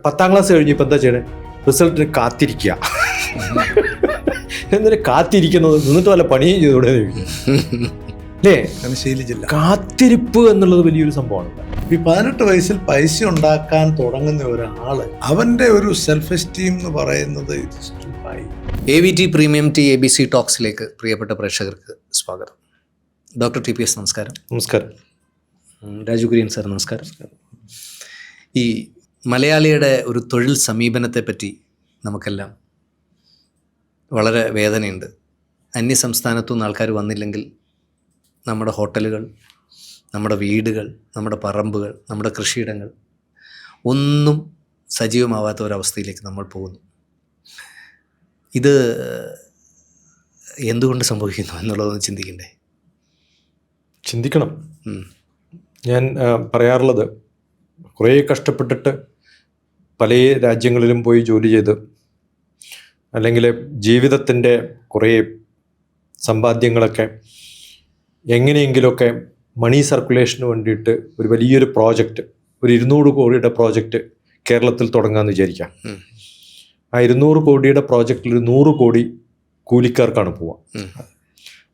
10ാം class കഴിഞ്ഞപ്പോൾ എന്താ ചെയ്യണേ? റിസൾട്ടിന് കാത്തിരിക്കുക. എന്നിട്ട് കാത്തിരിക്കുന്നത് നിന്നിട്ട് വല്ല പണിയും ചെയ്തോടെ അല്ലേ? ശീലിച്ചില്ല. കാത്തിരിപ്പ് എന്നുള്ളത് വലിയൊരു സംഭവമാണ്. ഈ 18 വയസ്സിൽ പൈസ ഉണ്ടാക്കാൻ തുടങ്ങുന്ന ഒരാള് അവന്റെ ഒരു സെൽഫ് എസ്റ്റീം എന്ന് പറയുന്നത് AVT പ്രീമിയം ടി ABC ടോക്സിലേക്ക് പ്രിയപ്പെട്ട പ്രേക്ഷകർക്ക് സ്വാഗതം. ഡോക്ടർ TPS നമസ്കാരം. നമസ്കാരം. രാജു കുര്യൻ സാർ നമസ്കാരം. ഈ മലയാളിയുടെ ഒരു തൊഴിൽ സമീപനത്തെ പറ്റി നമുക്കെല്ലാം വളരെ വേദനയുണ്ട്. അന്യസംസ്ഥാനത്തു നിന്ന് ആൾക്കാർ വന്നില്ലെങ്കിൽ നമ്മുടെ ഹോട്ടലുകൾ, നമ്മുടെ വീടുകൾ, നമ്മുടെ പറമ്പുകൾ, നമ്മുടെ കൃഷിയിടങ്ങൾ ഒന്നും സജീവമാവാത്ത ഒരവസ്ഥയിലേക്ക് നമ്മൾ പോകുന്നു. ഇത് എന്തുകൊണ്ട് സംഭവിക്കുന്നു എന്നുള്ളതൊന്ന് ചിന്തിക്കണ്ടേ? ചിന്തിക്കണം. ഞാൻ പറയാറുള്ളത്, കുറേ കഷ്ടപ്പെട്ടിട്ട് പല രാജ്യങ്ങളിലും പോയി ജോലി ചെയ്ത്, അല്ലെങ്കിൽ ജീവിതത്തിൻ്റെ കുറേ സമ്പാദ്യങ്ങളൊക്കെ എങ്ങനെയെങ്കിലുമൊക്കെ മണി സർക്കുലേഷന് വേണ്ടിയിട്ട് ഒരു വലിയൊരു പ്രോജക്റ്റ്, ഒരു 200 കോടിയുടെ പ്രോജക്റ്റ് കേരളത്തിൽ തുടങ്ങാമെന്ന് വിചാരിക്കാം. ആ 200 കോടിയുടെ പ്രോജക്റ്റിൽ 100 കോടി കൂലിക്കാർക്കാണ് പോവുക.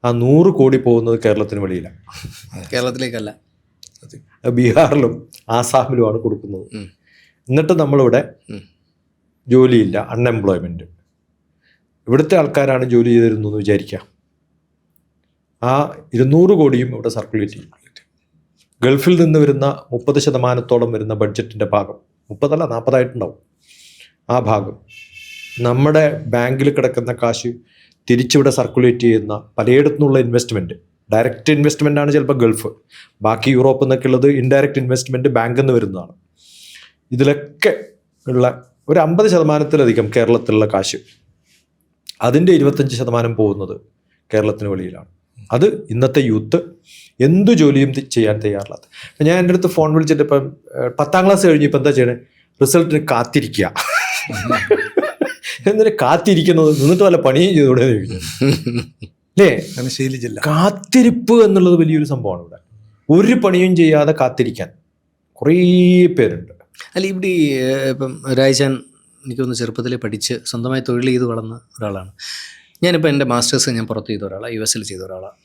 ആ 100 കോടി പോകുന്നത് കേരളത്തിന് വെളിയിലാണ്, കേരളത്തിലേക്കല്ല. ബീഹാറിലും ആസാമിലുമാണ് കൊടുക്കുന്നത്. എന്നിട്ട് നമ്മളിവിടെ ജോലിയില്ല, അൺഎംപ്ലോയ്മെൻറ്റ്. ഇവിടുത്തെ ആൾക്കാരാണ് ജോലി ചെയ്തിരുന്നതെന്ന് വിചാരിക്കാം. ആ 200 കോടിയും ഇവിടെ സർക്കുലേറ്റ് ചെയ്യും. ഗൾഫിൽ നിന്ന് വരുന്ന 30% വരുന്ന ബഡ്ജറ്റിൻ്റെ ഭാഗം, 30 അല്ല 40 ആയിട്ടുണ്ടാവും, ആ ഭാഗം നമ്മുടെ ബാങ്കിൽ കിടക്കുന്ന കാശ് തിരിച്ചിവിടെ സർക്കുലേറ്റ് ചെയ്യുന്ന പലയിടത്തു നിന്നുള്ള ഇൻവെസ്റ്റ്മെൻറ്റ്, ഡയറക്റ്റ് ഇൻവെസ്റ്റ്മെൻ്റ് ആണ് ചിലപ്പോൾ ഗൾഫ്, ബാക്കി യൂറോപ്പ് എന്നൊക്കെ ഉള്ളത് ഇൻഡയറക്റ്റ് ഇൻവെസ്റ്റ്മെൻറ്റ് ബാങ്കിൽ നിന്ന് വരുന്നതാണ്. ഇതിലൊക്കെ ഉള്ള ഒരു 50%-ലധികം കേരളത്തിലുള്ള കാശ്, അതിൻ്റെ 25% പോകുന്നത് കേരളത്തിന് വെളിയിലാണ്. അത് ഇന്നത്തെ യൂത്ത് എന്തു ജോലിയും ചെയ്യാൻ തയ്യാറില്ലാത്ത. ഞാൻ എൻ്റെ അടുത്ത് ഫോൺ വിളിച്ചിട്ട് ഇപ്പം 10ാം ക്ലാസ് കഴിഞ്ഞപ്പോൾ എന്താ ചെയ്യണേ? റിസൾട്ടിന് കാത്തിരിക്കുക. എന്നിട്ട് കാത്തിരിക്കുന്നത് നിന്നിട്ട് വല്ല പണിയും ചെയ്തോടെ അല്ലേ? ശീലിച്ചില്ല. കാത്തിരിപ്പ് എന്നുള്ളത് വലിയൊരു സംഭവമാണ്. ഇവിടെ ഒരു പണിയും ചെയ്യാതെ കാത്തിരിക്കാൻ കുറേ പേരുണ്ട്. അല്ല, ഇവിടെ ഇപ്പം രാജാൻ എനിക്കൊന്ന് ചെറുപ്പത്തിൽ പഠിച്ച് സ്വന്തമായി തൊഴിൽ ചെയ്ത് വളർന്ന ഒരാളാണ്. ഞാനിപ്പോൾ എൻ്റെ മാസ്റ്റേഴ്സ് ഞാൻ പുറത്ത് ചെയ്ത ഒരാളാണ്, US ചെയ്ത ഒരാളാണ്.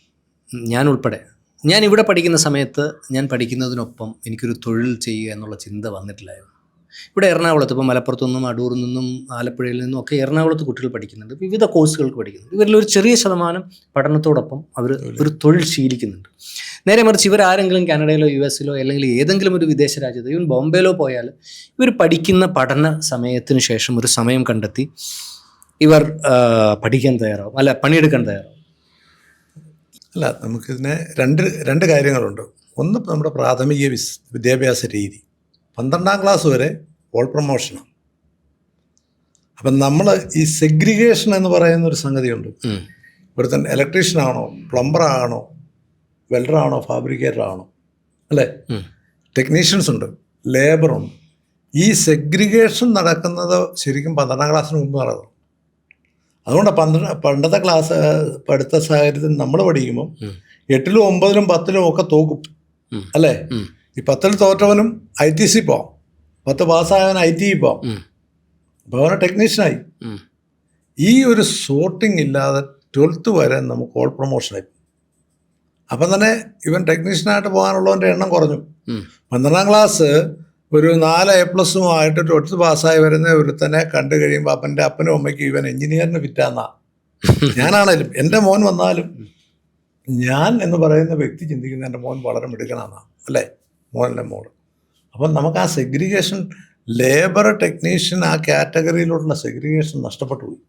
ഞാൻ ഉൾപ്പെടെ ഞാൻ ഇവിടെ പഠിക്കുന്ന സമയത്ത് ഞാൻ പഠിക്കുന്നതിനൊപ്പം എനിക്കൊരു തൊഴിൽ ചെയ്യുക എന്നുള്ള ചിന്ത വന്നിട്ടില്ലായിരുന്നു. ഇവിടെ എറണാകുളത്ത്, ഇപ്പോൾ മലപ്പുറത്തു നിന്നും അടൂരിൽ നിന്നും ആലപ്പുഴയിൽ നിന്നും ഒക്കെ എറണാകുളത്ത് കുട്ടികൾ പഠിക്കുന്നുണ്ട്, വിവിധ കോഴ്സുകൾക്ക് പഠിക്കുന്നുണ്ട്. ഇവരിലൊരു ചെറിയ ശതമാനം പഠനത്തോടൊപ്പം അവർ ഒരു തൊഴിൽ ശീലിക്കുന്നുണ്ട്. നേരെ മറിച്ച് ഇവരാരെങ്കിലും കാനഡയിലോ US അല്ലെങ്കിൽ ഏതെങ്കിലും ഒരു വിദേശ രാജ്യത്ത്, ഈവൻ ബോംബെയിലോ പോയാൽ ഇവർ പഠിക്കുന്ന പഠന സമയത്തിന് ശേഷം ഒരു സമയം കണ്ടെത്തി ഇവർ പഠിക്കാൻ തയ്യാറാവും, അല്ല പണിയെടുക്കാൻ തയ്യാറാവും. അല്ല, നമുക്കിതിനെ രണ്ട് കാര്യങ്ങളുണ്ട്. ഒന്ന്, നമ്മുടെ പ്രാഥമിക വിദ്യാഭ്യാസ രീതി 12ാം ക്ലാസ് വരെ ഓൾ പ്രൊമോഷനാണ്. അപ്പം നമ്മൾ ഈ സെഗ്രിഗേഷൻ എന്ന് പറയുന്ന ഒരു സംഗതിയുണ്ട്. ഇവിടുത്തെ ഇലക്ട്രീഷ്യനാണോ, പ്ലംബറാണോ, വെൽഡറാണോ, ഫാബ്രിക്കേറ്ററാണോ, അല്ലേ? ടെക്നീഷ്യൻസ് ഉണ്ട്, ലേബറുണ്ട്. ഈ സെഗ്രിഗേഷൻ നടക്കുന്നത് ശരിക്കും 12ാം ക്ലാസ്സിന് മുമ്പ് നടക്കും. അതുകൊണ്ട് പണ്ടത്തെ ക്ലാസ് പഠിത്ത സാഹചര്യത്തിൽ നമ്മൾ പഠിക്കുമ്പോൾ 8ലും 9ലും 10ലും ഒക്കെ തോക്കും, അല്ലേ? ഈ 10ൽ തോറ്റവനും ITC പോവാം, 10 പാസ്സായവൻ ITE പോവാം, അപ്പോൾ അവനെ ടെക്നീഷ്യനായി. ഈ ഒരു സോർട്ടിങ് ഇല്ലാതെ 12th വരെ നമുക്ക് ഓൾ പ്രൊമോഷനായി. അപ്പം തന്നെ ഇവൻ ടെക്നീഷ്യനായിട്ട് പോകാനുള്ളവൻ്റെ എണ്ണം കുറഞ്ഞു. 12ാം ക്ലാസ് ഒരു 4 A+ഉമായിട്ട് 12th പാസ്സായി വരുന്ന ഒരുത്തനെ കണ്ടു കഴിയുമ്പോൾ അപ്പൻ്റെ അപ്പനും അമ്മയ്ക്കും ഇവൻ എഞ്ചിനീയറിന് ഫിറ്റാന്നാ. ഞാനാണേലും എൻ്റെ മോൻ വന്നാലും ഞാൻ എന്ന് പറയുന്ന വ്യക്തി ചിന്തിക്കുന്ന എൻ്റെ മോൻ വളരെ മിടുക്കനാന്നാ, അല്ലേ? മോൻ്റെ മോൾ. അപ്പം നമുക്ക് ആ സെഗ്രിഗേഷൻ, ലേബർ, ടെക്നീഷ്യൻ, ആ കാറ്റഗറിയിലോട്ടുള്ള സെഗ്രിഗേഷൻ നഷ്ടപ്പെട്ടു പോയി.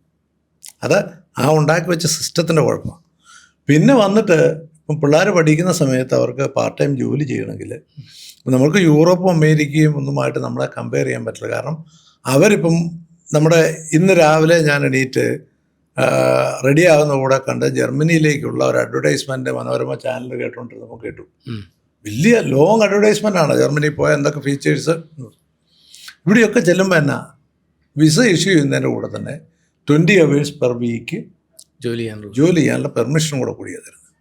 അത് ആ ഉണ്ടാക്കി വെച്ച സിസ്റ്റത്തിൻ്റെ കുഴപ്പമാണ്. പിന്നെ വന്നിട്ട് ഇപ്പം പിള്ളേർ പഠിക്കുന്ന സമയത്ത് അവർക്ക് പാർട്ട് ടൈം ജോലി ചെയ്യണമെങ്കിൽ നമുക്ക് യൂറോപ്പും അമേരിക്കയും ഒന്നുമായിട്ട് നമ്മളെ കമ്പയർ ചെയ്യാൻ പറ്റില്ല. കാരണം അവരിപ്പം നമ്മുടെ ഇന്ന് രാവിലെ ഞാൻ എണീറ്റ് റെഡിയാകുന്ന കൂടെ കണ്ട് ജർമ്മനിയിലേക്കുള്ള ഒരു അഡ്വർടൈസ്മെൻറ്റ് മനോരമ ചാനൽ കേട്ടുകൊണ്ടിരുന്നപ്പോൾ കേട്ടു. വലിയ ലോങ് അഡ്വർടൈസ്മെൻ്റ് ആണ്. ജർമ്മനിയിൽ പോയാൽ എന്തൊക്കെ ഫീച്ചേഴ്സ്. ഇവിടെയൊക്കെ ചെല്ലുമ്പോൾ എന്നാ വിസ ഇഷ്യൂ ചെയ്യുന്നതിൻ്റെ കൂടെ തന്നെ 20 hours പെർ വീക്ക് ജോലി ചെയ്യാനുള്ള പെർമിഷനും കൂടെ കൂടിയത് തരുന്നത്.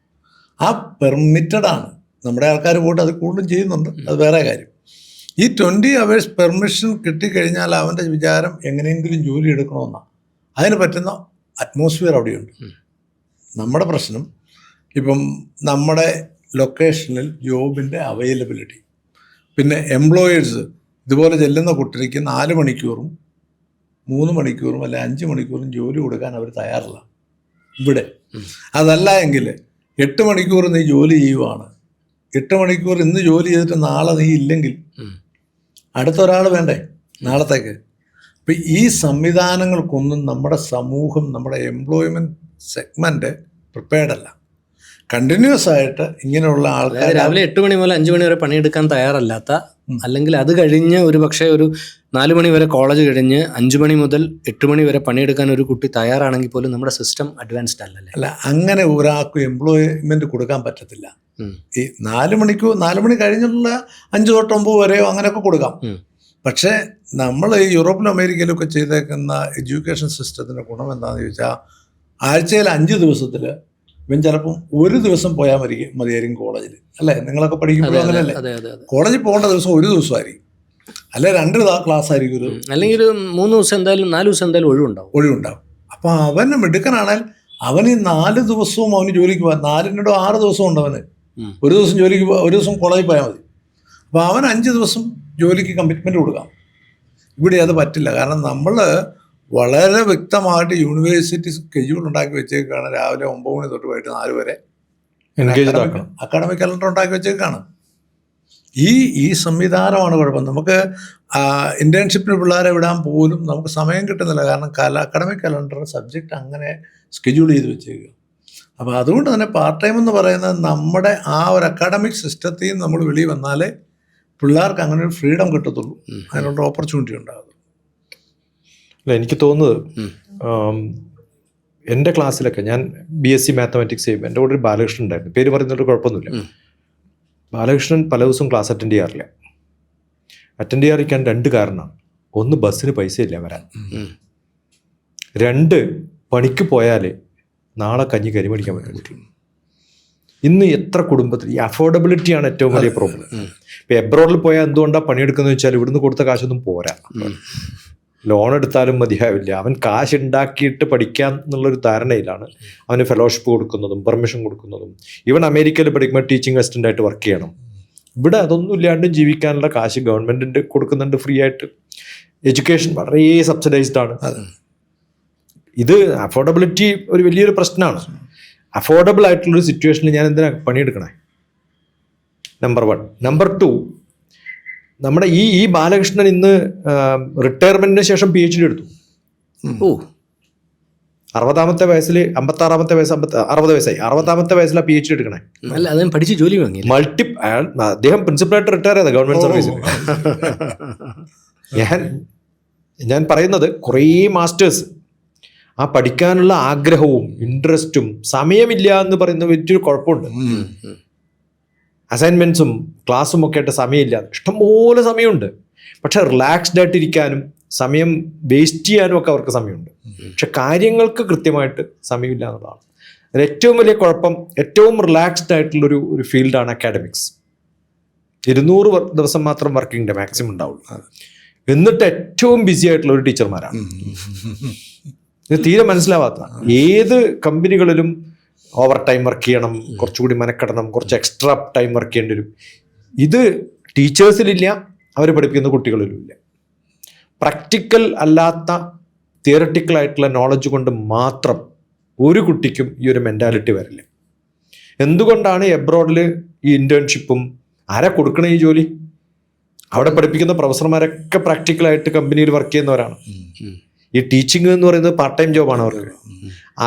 ആ പെർമിറ്റഡ് ആണ്. നമ്മുടെ ആൾക്കാർ പോയിട്ട് അത് കൂടുതലും ചെയ്യുന്നുണ്ട്, അത് വേറെ കാര്യം. ഈ 20 hours പെർമിഷൻ കിട്ടിക്കഴിഞ്ഞാൽ അവൻ്റെ വിചാരം എങ്ങനെയെങ്കിലും ജോലി എടുക്കണമെന്നാണ്. അതിന് പറ്റുന്ന അറ്റ്മോസ്ഫിയർ അവിടെയുണ്ട്. നമ്മുടെ പ്രശ്നം ഇപ്പം നമ്മുടെ ലൊക്കേഷനിൽ ജോബിൻ്റെ അവൈലബിലിറ്റി, പിന്നെ എംപ്ലോയേഴ്സ് ഇതുപോലെ ചെല്ലുന്ന കുട്ടിക്ക് 4 മണിക്കൂറും 3 മണിക്കൂറും അല്ലെ 5 മണിക്കൂറും ജോലി കൊടുക്കാൻ അവർ തയ്യാറില്ല ഇവിടെ. അതല്ല എങ്കിൽ 8 മണിക്കൂർ നീ ജോലി ചെയ്യുവാണ്, 8 മണിക്കൂർ ഇന്ന് ജോലി ചെയ്തിട്ട് നാളെ നീ ഇല്ലെങ്കിൽ അടുത്തൊരാൾ വേണ്ടേ നാളത്തേക്ക്. അപ്പം ഈ സംവിധാനങ്ങൾക്കൊന്നും നമ്മുടെ സമൂഹം, നമ്മുടെ എംപ്ലോയ്മെൻറ്റ് സെഗ്മെൻറ്റ് പ്രിപ്പയർഡ് അല്ല. കണ്ടിന്യൂസ് ആയിട്ട് ഇങ്ങനെയുള്ള ആൾക്കാർ രാവിലെ 8 മണി മുതൽ 5 മണി വരെ പണിയെടുക്കാൻ തയ്യാറല്ലാത്ത, അല്ലെങ്കിൽ അത് കഴിഞ്ഞ് ഒരു പക്ഷേ ഒരു 4 മണി വരെ കോളേജ് കഴിഞ്ഞ് 5 മണി മുതൽ 8 മണി വരെ പണിയെടുക്കാൻ ഒരു കുട്ടി തയ്യാറാണെങ്കിൽ പോലും നമ്മുടെ സിസ്റ്റം അഡ്വാൻസ്ഡ് അല്ലല്ലേ. അല്ല, അങ്ങനെ ഒരാൾക്കും എംപ്ലോയ്മെൻറ്റ് കൊടുക്കാൻ പറ്റത്തില്ല. ഈ 4 മണി കഴിഞ്ഞുള്ള 5 തൊട്ട് 9 വരെയോ അങ്ങനെയൊക്കെ കൊടുക്കാം. പക്ഷേ നമ്മൾ ഈ യൂറോപ്പിലും അമേരിക്കയിലൊക്കെ ചെയ്തേക്കുന്ന എഡ്യൂക്കേഷൻ സിസ്റ്റത്തിൻ്റെ ഗുണം എന്താണെന്ന് ചോദിച്ചാൽ, ആഴ്ചയിൽ 5 ദിവസത്തിൽ ഇവൻ ചിലപ്പം ഒരു ദിവസം പോയാൽ മതിയായിരിക്കും കോളേജിൽ. അല്ലേ, നിങ്ങളൊക്കെ പഠിക്കുമ്പോഴും അങ്ങനെയല്ലേ? കോളേജിൽ പോകേണ്ട ദിവസം ഒരു ദിവസമായിരിക്കും, അല്ലെ 2 ക്ലാസ് ആയിരിക്കും, അല്ലെങ്കിൽ ഒരു 3 ദിവസം എന്തായാലും 4 ദിവസം എന്തായാലും ഒഴിവുണ്ടാവും. അപ്പം അവന് മിടുക്കനാണെങ്കിൽ അവന് ഈ 4 ദിവസവും അവന് ജോലിക്ക് പോകാൻ 6 ദിവസം ഉണ്ട് അവന്. ഒരു ദിവസം ജോലിക്ക് ഒരു ദിവസം കോളേജിൽ പോയാൽ മതി. അപ്പോൾ അവൻ 5 ദിവസം ജോലിക്ക് കമ്മിറ്റ്മെൻറ്റ് കൊടുക്കാം. ഇവിടെ അത് പറ്റില്ല. കാരണം നമ്മൾ വളരെ വ്യക്തമായിട്ട് യൂണിവേഴ്സിറ്റി സ്കെഡ്യൂൾ ഉണ്ടാക്കി വെച്ചേക്കാണ്. രാവിലെ 9 മണി തൊട്ട് വൈകിട്ട് 4 വരെ അക്കാഡമിക് കലണ്ടർ ഉണ്ടാക്കി വെച്ചേക്കാണ്. ഈ സംവിധാനമാണ് കുഴപ്പം. നമുക്ക് ഇൻറ്റേൺഷിപ്പിന് പിള്ളേരെ വിടാൻ പോലും നമുക്ക് സമയം കിട്ടുന്നില്ല. കാരണം അക്കാഡമിക് കലണ്ടർ സബ്ജക്റ്റ് അങ്ങനെ സ്കെഡ്യൂൾ ചെയ്ത് വെച്ചേക്കുക. അപ്പോൾ അതുകൊണ്ട് തന്നെ പാർട്ട് ടൈം എന്ന് പറയുന്നത് നമ്മുടെ ആ ഒരു അക്കാഡമിക് സിസ്റ്റത്തിൽ നിന്ന് നമ്മൾ വെളിയിൽ വന്നാലേ പിള്ളേർക്ക് അങ്ങനെ ഒരു ഫ്രീഡം കിട്ടത്തുള്ളൂ, അതിനുള്ള ഓപ്പർച്യൂണിറ്റി ഉണ്ടാകും. അല്ല, എനിക്ക് തോന്നുന്നത് എൻ്റെ ക്ലാസ്സിലൊക്കെ ഞാൻ BSc മാത്തമാറ്റിക്സ് ചെയ്യുമ്പോൾ എൻ്റെ കൂടെ ഒരു ബാലകൃഷ്ണൻ ഉണ്ടായിരുന്നു. പേര് പറയുന്നൊരു കുഴപ്പമൊന്നുമില്ല. ബാലകൃഷ്ണൻ പല ദിവസവും ക്ലാസ് അറ്റൻഡ് ചെയ്യാറില്ല. അറ്റൻഡ് ചെയ്യാതിരിക്കാൻ 2 കാരണമാണ്. ഒന്ന്, ബസ്സിന് പൈസ ഇല്ല വരാൻ. 2, പണിക്ക് പോയാൽ നാളെ കഞ്ഞി കരിമടിക്കാൻ പറ്റും. ഇന്ന് എത്ര കുടുംബത്തിൽ ഈ അഫോർഡബിലിറ്റിയാണ് ഏറ്റവും വലിയ പ്രോബ്ലം. ഇപ്പം എബ്രോഡിൽ പോയാൽ എന്തുകൊണ്ടാണ് പണിയെടുക്കുന്നത് വെച്ചാൽ ഇവിടുന്ന് കൊടുത്ത കാശൊന്നും പോരാ. ലോൺ എടുത്താലും മതിയാവില്ല. അവൻ കാശ് ഉണ്ടാക്കിയിട്ട് പഠിക്കാം എന്നുള്ളൊരു ധാരണയിലാണ് അവന് ഫെലോഷിപ്പ് കൊടുക്കുന്നതും പെർമിഷൻ കൊടുക്കുന്നതും. ഈവൻ അമേരിക്കയിൽ പഠിക്കുമ്പോൾ ടീച്ചിങ് അസിസ്റ്റൻ്റ് ആയിട്ട് വർക്ക് ചെയ്യണം. ഇവിടെ അതൊന്നും ഇല്ലാണ്ടും ജീവിക്കാനുള്ള കാശ് ഗവൺമെൻറ്റിൻ്റെ കൊടുക്കുന്നുണ്ട് ഫ്രീ ആയിട്ട്. എഡ്യൂക്കേഷൻ വളരെ സബ്സിഡൈസ്ഡ് ആണ്. ഇത് അഫോർഡബിലിറ്റി ഒരു വലിയൊരു പ്രശ്നമാണ്. അഫോർഡബിൾ ആയിട്ടുള്ളൊരു സിറ്റുവേഷനിൽ ഞാൻ എന്തിനാ പണിയെടുക്കണേ? നമ്പർ 1. നമ്പർ 2, നമ്മുടെ ഈ ബാലകൃഷ്ണൻ ഇന്ന് റിട്ടയർമെന്റിന് ശേഷം PhD എടുത്തു. 60-ാമത്തെ വയസ്സിൽ 56-ാമത്തെ വയസ്സ് 60 വയസ്സായി. 60-ാമത്തെ വയസ്സിലാണ് PhD എടുക്കണേ. അല്ല, അദ്ദേഹം പഠിച്ച് ജോലി വാങ്ങി. അദ്ദേഹം പ്രിൻസിപ്പളായിട്ട് റിട്ടയർ ചെയ്ത ഗവൺമെന്റ് സർവീസിൽ. ഞാൻ പറയുന്നത് കുറേ മാസ്റ്റേഴ്സ് ആ പഠിക്കാനുള്ള ആഗ്രഹവും ഇൻട്രസ്റ്റും സമയമില്ല എന്ന് പറയുന്ന വലിയൊരു കുഴപ്പമുണ്ട്. അസൈൻമെൻറ്റ്സും ക്ലാസ്സും ഒക്കെ ആയിട്ട് സമയമില്ല. ഇഷ്ടംപോലെ സമയമുണ്ട്. പക്ഷെ റിലാക്സ്ഡ് ആയിട്ടിരിക്കാനും സമയം വേസ്റ്റ് ചെയ്യാനും ഒക്കെ അവർക്ക് സമയമുണ്ട്. പക്ഷെ കാര്യങ്ങൾക്ക് കൃത്യമായിട്ട് സമയമില്ല എന്നുള്ളതാണ് അതിൽ ഏറ്റവും വലിയ കുഴപ്പം. ഏറ്റവും റിലാക്സ്ഡ് ആയിട്ടുള്ളൊരു ഫീൽഡാണ് അക്കാഡമിക്സ്. 200 ദിവസം മാത്രം വർക്കിംഗ് ഡേ മാക്സിമം ഉണ്ടാവുള്ളൂ. എന്നിട്ട് ഏറ്റവും ബിസി ആയിട്ടുള്ള ഒരു ടീച്ചർമാരാണ്. ഇത് തീരെ മനസ്സിലാവാത്ത. ഏത് കമ്പനികളിലും ഓവർ ടൈം വർക്ക് ചെയ്യണം, കുറച്ചുകൂടി മെനക്കെടണം, കുറച്ച് എക്സ്ട്രാ ടൈം വർക്ക് ചെയ്യേണ്ടി വരും. ഇത് ടീച്ചേഴ്സിലില്ല, അവർ പഠിപ്പിക്കുന്ന കുട്ടികളിലും ഇല്ല. പ്രാക്ടിക്കൽ അല്ലാത്ത തിയററ്റിക്കൽ ആയിട്ടുള്ള നോളജ് കൊണ്ട് മാത്രം ഒരു കുട്ടിക്കും ഈ ഒരു മെൻറ്റാലിറ്റി വരില്ല. എന്തുകൊണ്ടാണ് എബ്രോഡിൽ ഈ ഇൻറ്റേൺഷിപ്പും ആരാ കൊടുക്കണ ഈ ജോലി? അവിടെ പഠിപ്പിക്കുന്ന പ്രൊഫസർമാരൊക്കെ പ്രാക്ടിക്കലായിട്ട് കമ്പനിയിൽ വർക്ക് ചെയ്യുന്നവരാണ്. ഈ ടീച്ചിങ് എന്ന് പറയുന്നത് പാർട്ട് ടൈം ജോബാണ് അവർക്ക്.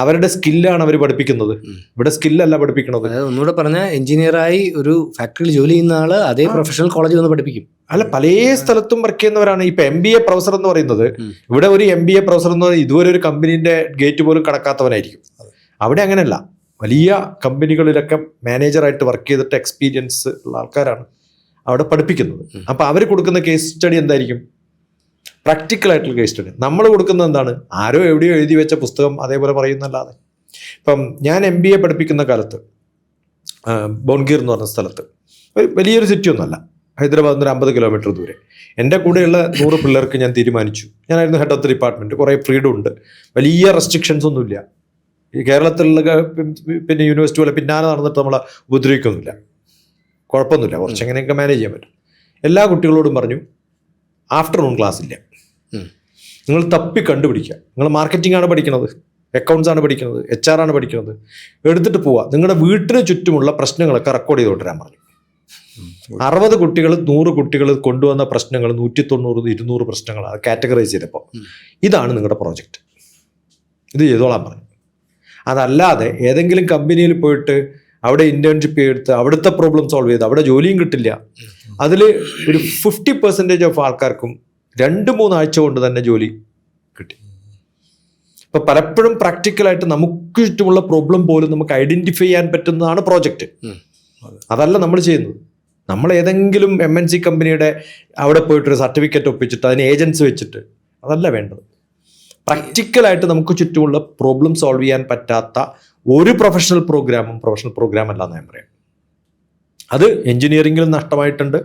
അവരുടെ സ്കില്ലാണ് അവർ പഠിപ്പിക്കുന്നത്. ഇവിടെ സ്കില്ലല്ല പഠിപ്പിക്കുന്നത്. ഒന്നുകൂടെ പറഞ്ഞാൽ എഞ്ചിനീയറായി ഒരു ഫാക്ടറിയിൽ ജോലി ചെയ്യുന്ന ആള് അതേ പ്രൊഫഷണൽ കോളേജിൽ വന്ന് പഠിപ്പിക്കും. അല്ല, പല സ്ഥലത്തും വർക്ക് ചെയ്യുന്നവരാണ്. ഇപ്പൊ MBA പ്രൊഫസർ എന്ന് പറയുന്നത്, ഇവിടെ ഒരു MBA പ്രൊഫസർ എന്ന് പറയുന്നത് ഇതുവരെ ഒരു കമ്പനീന്റെ ഗേറ്റ് പോലും കടക്കാത്തവനായിരിക്കും. അവിടെ അങ്ങനെയല്ല. വലിയ കമ്പനികളിലൊക്കെ മാനേജറായിട്ട് വർക്ക് ചെയ്തിട്ട് എക്സ്പീരിയൻസ് ഉള്ള ആൾക്കാരാണ് അവിടെ പഠിപ്പിക്കുന്നത്. അപ്പൊ അവർ കൊടുക്കുന്ന കേസ് സ്റ്റഡി എന്തായിരിക്കും? പ്രാക്ടിക്കലായിട്ടുള്ള കേസ് സ്റ്റഡി. നമ്മൾ കൊടുക്കുന്നത് എന്താണ്? ആരോ എവിടെയോ എഴുതി വെച്ച പുസ്തകം അതേപോലെ പറയുന്നല്ലാതെ. ഇപ്പം ഞാൻ MBA പഠിപ്പിക്കുന്ന കാലത്ത് ബോൺഗീർ എന്ന് പറഞ്ഞ സ്ഥലത്ത്, വലിയൊരു സിറ്റി ഒന്നുമല്ല, ഹൈദരാബാദിൽ നിന്ന് 50 കിലോമീറ്റർ ദൂരെ. എൻ്റെ കൂടെയുള്ള 100 പിള്ളേർക്ക് ഞാൻ തീരുമാനിച്ചു. ഞാനായിരുന്നു ഹെഡ് ഓഫ് ദി ഡിപ്പാർട്ട്മെൻറ്റ്. കുറേ ഫ്രീഡം ഉണ്ട്, വലിയ റെസ്ട്രിക്ഷൻസ് ഒന്നുമില്ല. ഈ കേരളത്തിലുള്ള പിന്നെ യൂണിവേഴ്സിറ്റി പോലെ പിന്നാലെ നടന്നിട്ട് നമ്മളെ ഉപദ്രവിക്കൊന്നുമില്ല, കുഴപ്പമൊന്നുമില്ല, കുറച്ച് എങ്ങനെയൊക്കെ മാനേജ് ചെയ്യാൻ പറ്റും. എല്ലാ കുട്ടികളോടും പറഞ്ഞു ആഫ്റ്റർനൂൺ ക്ലാസ് ഇല്ല, നിങ്ങൾ തപ്പി കണ്ടുപിടിക്കുക. നിങ്ങൾ മാർക്കറ്റിംഗ് ആണ് പഠിക്കുന്നത്, അക്കൗണ്ട്സ് ആണ് പഠിക്കുന്നത്, HR ആണ് പഠിക്കുന്നത്, എടുത്തിട്ട് പോവുക. നിങ്ങളുടെ വീട്ടിന് ചുറ്റുമുള്ള പ്രശ്നങ്ങളൊക്കെ റെക്കോർഡ് ചെയ്ത് കൊണ്ടുവരാൻ പറഞ്ഞു. 60 കുട്ടികൾ 100 കുട്ടികൾ കൊണ്ടുവന്ന പ്രശ്നങ്ങൾ 190 200 പ്രശ്നങ്ങളാണ് കാറ്റഗറൈസ് ചെയ്തപ്പോൾ. ഇതാണ് നിങ്ങളുടെ പ്രോജക്റ്റ്, ഇത് ചെയ്തോളാൻ പറഞ്ഞു. അതല്ലാതെ ഏതെങ്കിലും കമ്പനിയിൽ പോയിട്ട് അവിടെ ഇന്റേൺഷിപ്പ് എടുത്ത് അവിടുത്തെ പ്രോബ്ലം സോൾവ് ചെയ്ത് അവിടെ ജോലിയും കിട്ടില്ല. അതിൽ ഒരു 50% ഓഫ് ആൾക്കാർക്കും 2-3 ആഴ്ച കൊണ്ട് തന്നെ ജോലി കിട്ടി. ഇപ്പൊ പലപ്പോഴും പ്രാക്ടിക്കലായിട്ട് നമുക്ക് ചുറ്റുമുള്ള പ്രോബ്ലം പോലും നമുക്ക് ഐഡന്റിഫൈ ചെയ്യാൻ പറ്റുന്നതാണ് പ്രോജക്റ്റ്. അതല്ല നമ്മൾ ചെയ്യുന്നത്. നമ്മൾ ഏതെങ്കിലും MNC കമ്പനിയുടെ അവിടെ പോയിട്ടൊരു സർട്ടിഫിക്കറ്റ് ഒപ്പിച്ചിട്ട് അതിന് ഏജൻസി വെച്ചിട്ട് അതല്ല വേണ്ടത്. പ്രാക്ടിക്കലായിട്ട് നമുക്ക് ചുറ്റുമുള്ള പ്രോബ്ലം സോൾവ് ചെയ്യാൻ പറ്റാത്ത ഒരു പ്രൊഫഷണൽ പ്രോഗ്രാം അല്ല എന്ന് ഞാൻ പറയാം. അത് എൻജിനീയറിംഗിലും നഷ്ടമായിട്ടുണ്ട്,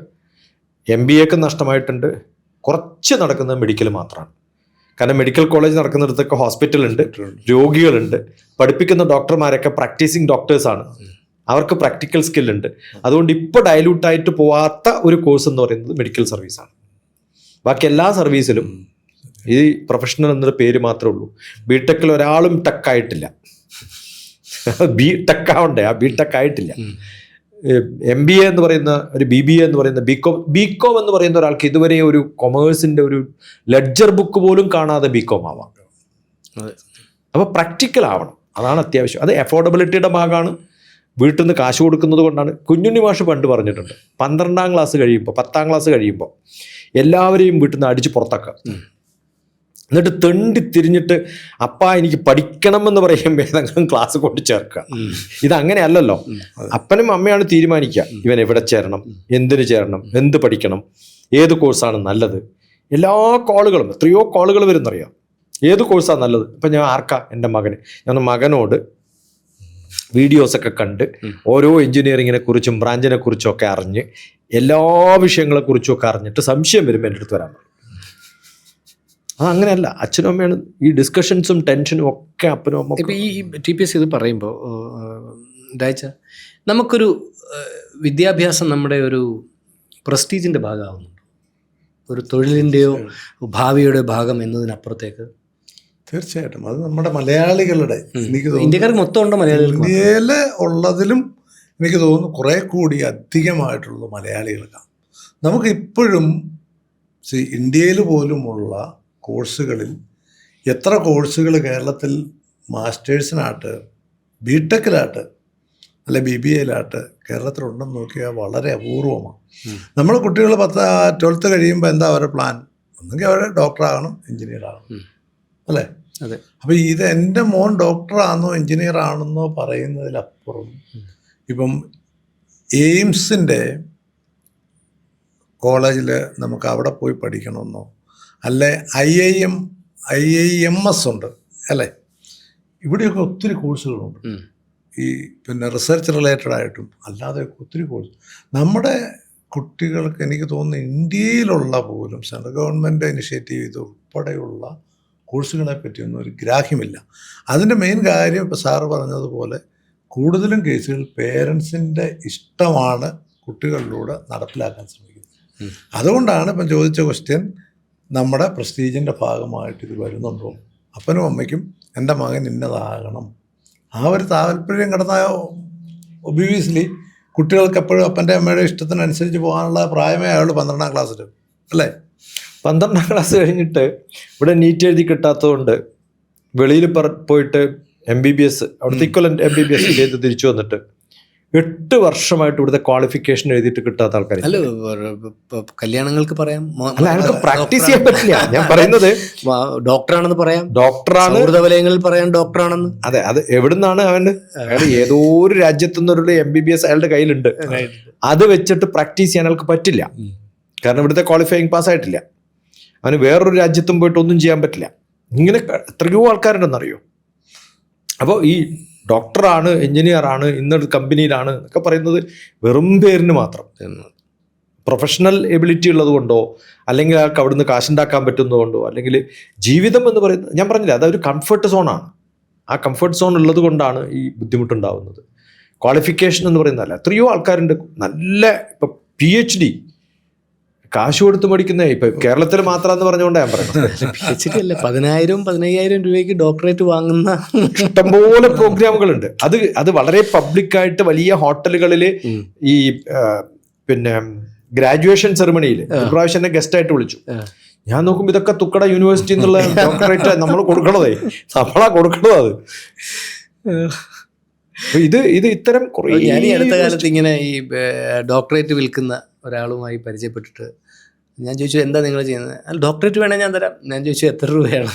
MBAക്ക് നഷ്ടമായിട്ടുണ്ട്. കുറച്ച് നടക്കുന്നത് മെഡിക്കൽ മാത്രമാണ്. കാരണം മെഡിക്കൽ കോളേജ് നടക്കുന്നിടത്തൊക്കെ ഹോസ്പിറ്റലുണ്ട്, രോഗികളുണ്ട്, പഠിപ്പിക്കുന്ന ഡോക്ടർമാരൊക്കെ പ്രാക്ടീസിങ് ഡോക്ടേഴ്സാണ്, അവർക്ക് പ്രാക്ടിക്കൽ സ്കില്ലുണ്ട്. അതുകൊണ്ട് ഇപ്പോൾ ഡയലൂട്ടായിട്ട് പോവാത്ത ഒരു കോഴ്സ് എന്ന് പറയുന്നത് മെഡിക്കൽ സർവീസാണ്. ബാക്കി എല്ലാ സർവീസിലും ഈ പ്രൊഫഷണൽ എന്നൊരു പേര് മാത്രമേ ഉള്ളൂ. ബിടെക്കിൽ ഒരാളും ടെക്കായിട്ടില്ല. ടെക്കാവണ്ടേ, ആ ബിടെക് ആയിട്ടില്ല. MBA എന്ന് പറയുന്ന ഒരു BBA എന്ന് പറയുന്ന ബികോം എന്ന് പറയുന്ന ഒരാൾക്ക് ഇതുവരെ ഒരു കൊമേഴ്സിന്റെ ഒരു ലെഡ്ജർ ബുക്ക് പോലും കാണാതെ ബികോം ആവാം. അപ്പോൾ പ്രാക്ടിക്കൽ ആവണം, അതാണ് അത്യാവശ്യം. അത് അഫോർഡബിലിറ്റിയുടെ ഭാഗമാണ്. വീട്ടിൽ നിന്ന് കാശ് കൊടുക്കുന്നത് കൊണ്ടാണ്. കുഞ്ഞുണ്ണി മാഷ് പണ്ട് പറഞ്ഞിട്ടുണ്ട്, 12ാം ക്ലാസ് കഴിയുമ്പോൾ 10ാം ക്ലാസ് കഴിയുമ്പോൾ എല്ലാവരെയും വീട്ടിൽ നിന്ന് അടിച്ച് പുറത്താക്കുക. എന്നിട്ട് തെണ്ടി തിരിഞ്ഞിട്ട് അപ്പാ എനിക്ക് പഠിക്കണം എന്ന് പറയുമ്പോൾ ഏതെങ്കിലും ക്ലാസ് കൊണ്ട് ചേർക്കുക. ഇതങ്ങനെയല്ലല്ലോ. അപ്പനും അമ്മയാണ് തീരുമാനിക്കുക ഇവൻ എവിടെ ചേരണം, എന്തിനു ചേരണം, എന്ത് പഠിക്കണം, ഏത് കോഴ്സാണ് നല്ലത്. എല്ലാ കോളുകളും, എത്രയോ കോളുകൾ വരുന്നറിയാം, ഏത് കോഴ്സാണ് നല്ലത്. ഇപ്പം ഞാൻ എൻ്റെ മകനോട് വീഡിയോസൊക്കെ കണ്ട് ഓരോ എഞ്ചിനീയറിങ്ങിനെ കുറിച്ചും ബ്രാഞ്ചിനെ കുറിച്ചും ഒക്കെ അറിഞ്ഞ് എല്ലാ വിഷയങ്ങളെക്കുറിച്ചും ഒക്കെ അറിഞ്ഞിട്ട് സംശയം വരുമ്പോൾ എൻ്റെ അടുത്ത് വരാൻ പറയും. അതങ്ങനെയല്ല. അച്ഛനും അമ്മയാണ് ഈ ഡിസ്കഷൻസും ടെൻഷനും ഒക്കെ അപ്പനും അമ്മ. ഇപ്പം ഈ TPS ഇത് പറയുമ്പോൾ രാജ, നമുക്കൊരു വിദ്യാഭ്യാസം നമ്മുടെ ഒരു പ്രസ്റ്റീജിൻ്റെ ഭാഗമാവുന്നുണ്ട്, ഒരു തൊഴിലിൻ്റെയോ ഭാവിയുടെ ഭാഗം എന്നതിനപ്പുറത്തേക്ക്. തീർച്ചയായിട്ടും അത് നമ്മുടെ മലയാളികളുടെ, എനിക്ക് തോന്നുന്നു ഇന്ത്യക്കാർക്ക് മൊത്തം ഉണ്ടോ മലയാളികൾക്ക്? ഇന്ത്യയിൽ ഉള്ളതിലും എനിക്ക് തോന്നുന്നു കുറേ കൂടി അധികമായിട്ടുള്ളത് മലയാളികൾക്കാണ്. നമുക്കിപ്പോഴും ഇന്ത്യയിൽ പോലുമുള്ള കോഴ്സുകളിൽ എത്ര കോഴ്സുകൾ കേരളത്തിൽ മാസ്റ്റേഴ്സിനായിട്ട്, ബിടെക്കിലായിട്ട്, അല്ലെ BBAയിലായിട്ട് കേരളത്തിലുണ്ടെന്ന് നോക്കിയാൽ വളരെ അപൂർവമാണ്. നമ്മൾ കുട്ടികൾ 12th കഴിയുമ്പോൾ എന്താ അവരുടെ പ്ലാൻ? ഒന്നെങ്കിൽ അവർ ഡോക്ടറാകണം, എഞ്ചിനീയർ ആകണം, അല്ലേ? അതെ. അപ്പോൾ ഇത് എൻ്റെ മോൻ ഡോക്ടറാണെന്നോ എഞ്ചിനീയർ ആണെന്നോ പറയുന്നതിലപ്പുറം ഇപ്പം എയിംസിൻ്റെ കോളേജിൽ നമുക്ക് അവിടെ പോയി പഠിക്കണമെന്നോ, അല്ലെ IIMS ഉണ്ട്, അല്ലേ? ഇവിടെയൊക്കെ ഒത്തിരി കോഴ്സുകളുണ്ട്. ഈ പിന്നെ റിസർച്ച് റിലേറ്റഡ് ആയിട്ടും അല്ലാതെ ഒത്തിരി കോഴ്സ് നമ്മുടെ കുട്ടികൾക്ക് എനിക്ക് തോന്നുന്നു ഇന്ത്യയിലുള്ള പോലും സെൻട്രൽ ഗവൺമെൻറ് ഇനിഷ്യേറ്റീവ് ചെയ്ത് ഉൾപ്പെടെയുള്ള കോഴ്സുകളെ പറ്റിയൊന്നും ഒരു ഗ്രാഹ്യമില്ല. അതിൻ്റെ മെയിൻ കാര്യം ഇപ്പോൾ സാറ് പറഞ്ഞതുപോലെ കൂടുതലും കേസുകൾ പേരൻസിൻ്റെ ഇഷ്ടമാണ് കുട്ടികളിലൂടെ നടപ്പിലാക്കാൻ ശ്രമിക്കുന്നത്. അതുകൊണ്ടാണ് ഇപ്പം ചോദിച്ച ക്വസ്റ്റ്യൻ നമ്മുടെ പ്രസ്റ്റീജിൻ്റെ ഭാഗമായിട്ട് ഇത് വരുന്നുണ്ടോ? അപ്പനും അമ്മയ്ക്കും എൻ്റെ മകൻ ഇന്നതാകണം, ആ ഒരു താല്പര്യം കിടന്നായോ ഒബിയസ്ലി കുട്ടികൾക്ക് എപ്പോഴും അപ്പൻ്റെ അമ്മയുടെ ഇഷ്ടത്തിനനുസരിച്ച് പോകാനുള്ള പ്രായമേ ആയുള്ളൂ 12ാം ക്ലാസ്സിൽ, അല്ലേ? 12ാം ക്ലാസ് കഴിഞ്ഞിട്ട് ഇവിടെ നീറ്റ് എഴുതി കിട്ടാത്തതുകൊണ്ട് വെളിയിൽ പോയിട്ട് MBBS, അവിടുത്തെ ഇക്വലന്റ് MBBS ചെയ്ത് തിരിച്ചു വന്നിട്ട് 8 വർഷമായിട്ട് ഇവിടുത്തെ ക്വാളിഫിക്കേഷൻ എഴുതിയിട്ട് കിട്ടാത്ത ആൾക്കാർ. അല്ല, കല്യാണങ്ങൾക്ക് പറയാം, അല്ല അയാൾക്ക് പ്രാക്ടീസ് ചെയ്യാൻ പറ്റില്ല. ഞാൻ പറയുന്നത് ഡോക്ടറാണെന്ന് പറയാം, ഡോക്ടറാണ്, വലയങ്ങളിൽ പറയാം ഡോക്ടറാണെന്ന്. അതെ, അത് എവിടുന്നാണ് അയാൾ ഏതോ ഒരു രാജ്യത്തുനിന്നൊരു MBBS അയാളുടെ കയ്യിലുണ്ട്. അത് വെച്ചിട്ട് പ്രാക്ടീസ് ചെയ്യാൻ അയാൾക്ക് പറ്റില്ല. കാരണം ഇവിടുത്തെ ക്വാളിഫയിങ് പാസ് ആയിട്ടില്ല. അവന് വേറൊരു രാജ്യത്തും പോയിട്ട് ഒന്നും ചെയ്യാൻ പറ്റില്ല. ഇങ്ങനെ എത്രയോ ആൾക്കാരുണ്ടെന്നറിയോ? അപ്പോൾ ഈ ഡോക്ടറാണ്, എഞ്ചിനീയർ ആണ്, ഇന്നൊരു കമ്പനിയിലാണ് എന്നൊക്കെ പറയുന്നത് വെറും പേരിന് മാത്രം. പ്രൊഫഷണൽ എബിലിറ്റി ഉള്ളത് കൊണ്ടോ, അല്ലെങ്കിൽ അയാൾക്ക് അവിടുന്ന് കാശുണ്ടാക്കാൻ പറ്റുന്നതുകൊണ്ടോ, അല്ലെങ്കിൽ ജീവിതം എന്ന് പറയുന്നത്, ഞാൻ പറഞ്ഞില്ല, അതൊരു കംഫർട്ട് സോണാണ്. ആ കംഫർട്ട് സോൺ ഉള്ളത് കൊണ്ടാണ് ഈ ബുദ്ധിമുട്ടുണ്ടാവുന്നത്. ക്വാളിഫിക്കേഷൻ എന്ന് പറയുന്നതല്ല. എത്രയോ ആൾക്കാരുണ്ട് നല്ല ഇപ്പം PhD കാശ് കൊടുത്ത് പഠിക്കുന്ന, ഇപ്പൊ കേരളത്തിൽ മാത്രമെന്ന് പറഞ്ഞുകൊണ്ടാണ് ഞാൻ പറയുന്നത്. PhD അല്ല, 10,000-15,000 രൂപയ്ക്ക് ഡോക്ടറേറ്റ് വാങ്ങുന്ന ഇഷ്ടംപോലെ പ്രോഗ്രാമുകളുണ്ട്. അത് വളരെ പബ്ലിക്കായിട്ട് വലിയ ഹോട്ടലുകളിൽ ഈ പിന്നെ ഗ്രാജുവേഷൻ സെറിമണിയിൽ പ്രാവശ്യം എന്നെ ഗസ്റ്റായിട്ട് വിളിച്ചു. ഞാൻ നോക്കുമ്പോൾ ഇതൊക്കെ തുക്കട യൂണിവേഴ്സിറ്റി എന്നുള്ള ഡോക്ടറേറ്റ് നമ്മൾ കൊടുക്കണതേ, നമ്മളാ കൊടുക്കണത്. അത് ഇത് ഇത്തരം കുറേ, ഞാൻ ഈ അടുത്ത കാലത്ത് ഇങ്ങനെ ഈ ഡോക്ടറേറ്റ് വിൽക്കുന്ന ഒരാളുമായി പരിചയപ്പെട്ടിട്ട് ഞാൻ ചോദിച്ചു, എന്താ നിങ്ങൾ ചെയ്യുന്നത്? അല്ല, ഡോക്ടറേറ്റ് വേണേൽ ഞാൻ തരാം. ഞാൻ ചോദിച്ചു, എത്ര രൂപയാണ്?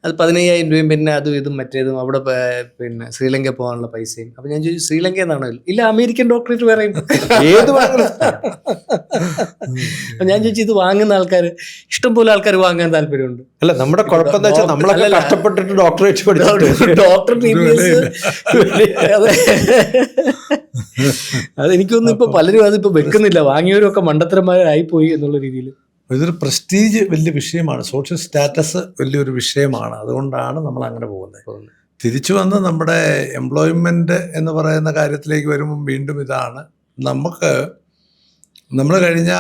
അത് 15,000 രൂപയും പിന്നെ അതും ഇതും മറ്റേതും, അവിടെ പിന്നെ ശ്രീലങ്ക പോകാനുള്ള പൈസയും. അപ്പം ഞാൻ ചോദിച്ചു, ശ്രീലങ്ക എന്നാണോ? ഇല്ല, അമേരിക്കൻ ഡോക്ടറേറ്റ് വേറെ ഏത് അപ്പം ഞാൻ ചോദിച്ചു, ഇത് വാങ്ങുന്ന ആൾക്കാർ, ഇഷ്ടംപോലെ ആൾക്കാർ വാങ്ങാൻ താല്പര്യമുണ്ട്. അല്ല, നമ്മുടെ കുഴപ്പം എന്താ വെച്ചാൽ നമ്മളൊക്കെ കഷ്ടപ്പെട്ടിട്ട് ഡോക്ടറേറ്റ് പഠിച്ചിട്ട് ഡോക്ടർ അതെനിക്കൊന്നും ഇപ്പൊ പലരും അതിപ്പോ വെക്കുന്നില്ല. വാങ്ങിയവരൊക്കെ മണ്ടത്തരന്മാരായിപ്പോയി എന്നുള്ള രീതിയിൽ. ഇതൊരു പ്രസ്റ്റീജ് വലിയ വിഷയമാണ്, സോഷ്യൽ സ്റ്റാറ്റസ് വലിയൊരു വിഷയമാണ്. അതുകൊണ്ടാണ് നമ്മൾ അങ്ങനെ പോകുന്നത്. തിരിച്ചു വന്ന് നമ്മുടെ എംപ്ലോയ്മെൻറ്റ് എന്ന് പറയുന്ന കാര്യത്തിലേക്ക് വരുമ്പം വീണ്ടും ഇതാണ്, നമ്മൾ കഴിഞ്ഞ